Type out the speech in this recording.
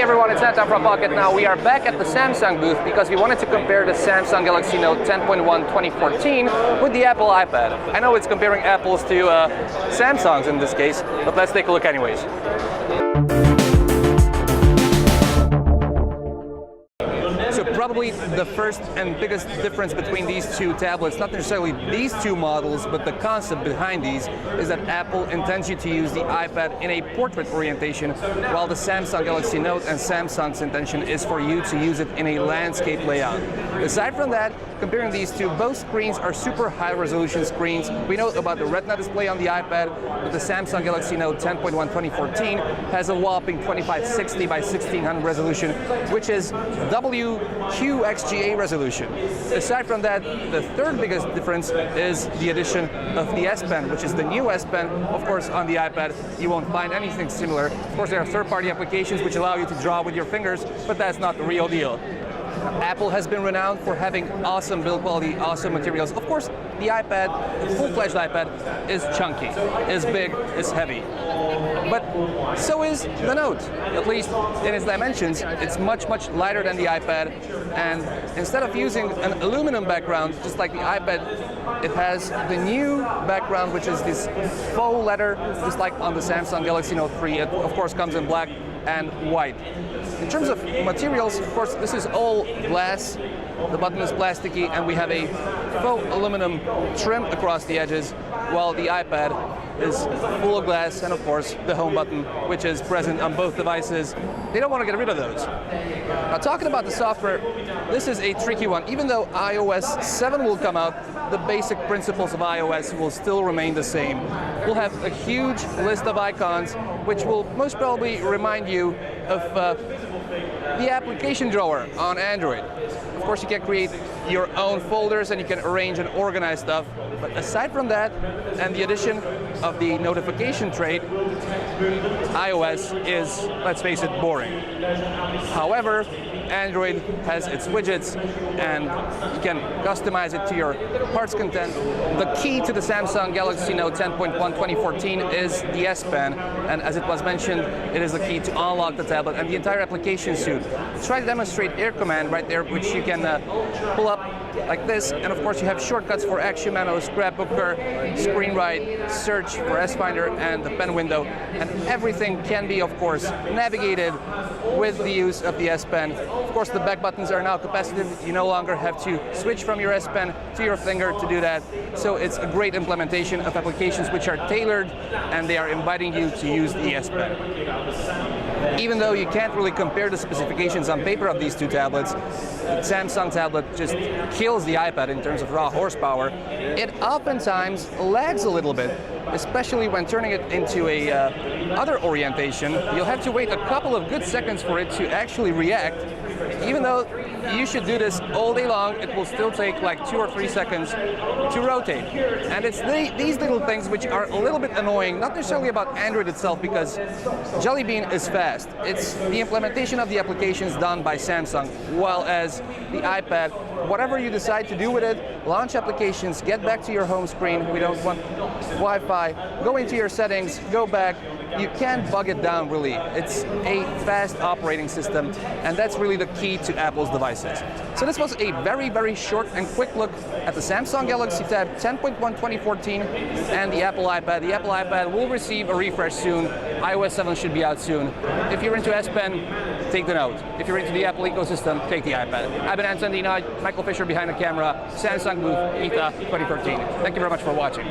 everyone, it's Nathan from Pocket. Now we are back at the Samsung booth because we wanted to compare the Samsung Galaxy Note 10.1 2014 with the Apple iPad. I know it's comparing apples to Samsungs in this case, but let's take a look anyways. So probably the first and biggest difference between these two tablets, not necessarily these two models, but the concept behind these, is that Apple intends you to use the iPad in a portrait orientation, while the Samsung Galaxy Note and Samsung's intention is for you to use it in a landscape layout. Aside from that, comparing these two, both screens are super high resolution screens. We know about the Retina display on the iPad, but the Samsung Galaxy Note 10.1 2014 has a whopping 2560 by 1600 resolution, which is WQXGA resolution. Aside from that, the third biggest difference is the addition of the S Pen, which is the new S Pen. Of course, on the iPad, you won't find anything similar. Of course, there are third-party applications which allow you to draw with your fingers, but that's not the real deal. Apple has been renowned for having awesome build quality, awesome materials. Of course, the iPad, the full-fledged iPad, is chunky, is big, is heavy. But so is the Note. At least in its dimensions, it's much lighter than the iPad. And instead of using an aluminum background, just like the iPad, it has the new background, which is this faux leather, just like on the Samsung Galaxy Note 3. It, of course, comes in black and white. In terms of materials, of course, this is all glass. The button is plasticky, and we have a faux aluminum trim across the edges, while the iPad is full of glass, and of course the home button, which is present on both devices. They don't want to get rid of those. Now, talking about the software, this is a tricky one. Even though iOS 7 will come out, the basic principles of iOS will still remain the same. We'll have a huge list of icons, which will most probably remind you of the application drawer on Android. Of course, you can create your own folders and you can arrange and organize stuff. But aside from that, and the addition of the notification tray, iOS is, let's face it, boring. However, Android has its widgets and you can customize it to your heart's content. The key to the Samsung Galaxy Note 10.1 2014 is the S Pen, and as it was mentioned, it is the key to unlock the tablet and the entire application suite. Try to demonstrate Air Command right there, which you can pull up like this, and of course you have shortcuts for Action Menu, Scrapbooker, Screen Write, Search for S-Finder, and the pen window, and everything can be, of course, navigated with the use of the S Pen. Of course, the back buttons are now capacitive. You no longer have to switch from your S Pen to your finger to do that. So it's a great implementation of applications which are tailored, and they are inviting you to use the S Pen. Even though you can't really compare the specifications on paper of these two tablets, the Samsung tablet just kills the iPad in terms of raw horsepower. It oftentimes lags a little bit, especially when turning it into a other orientation. You'll have to wait a couple of good seconds for it to actually react. Even though you should do this all day long, it will still take like 2 or 3 seconds to rotate. And it's these little things which are a little bit annoying, not necessarily about Android itself, because Jelly Bean is fast. It's the implementation of the applications done by Samsung, while as the iPad, whatever you decide to do with it, launch applications, get back to your home screen. We don't want Wi-Fi. Go into your settings, go back. You can't bug it down, really. It's a fast operating system, and that's really the key to Apple's devices. So this was a very short and quick look at the Samsung Galaxy Tab 10.1 2014 and the Apple iPad. The Apple iPad will receive a refresh soon. iOS 7 should be out soon. If you're into S Pen, take the Note. If you're into the Apple ecosystem, take the iPad. I've been Anton Dina, Michael Fisher behind the camera, Samsung booth, IFA 2013. Thank you very much for watching.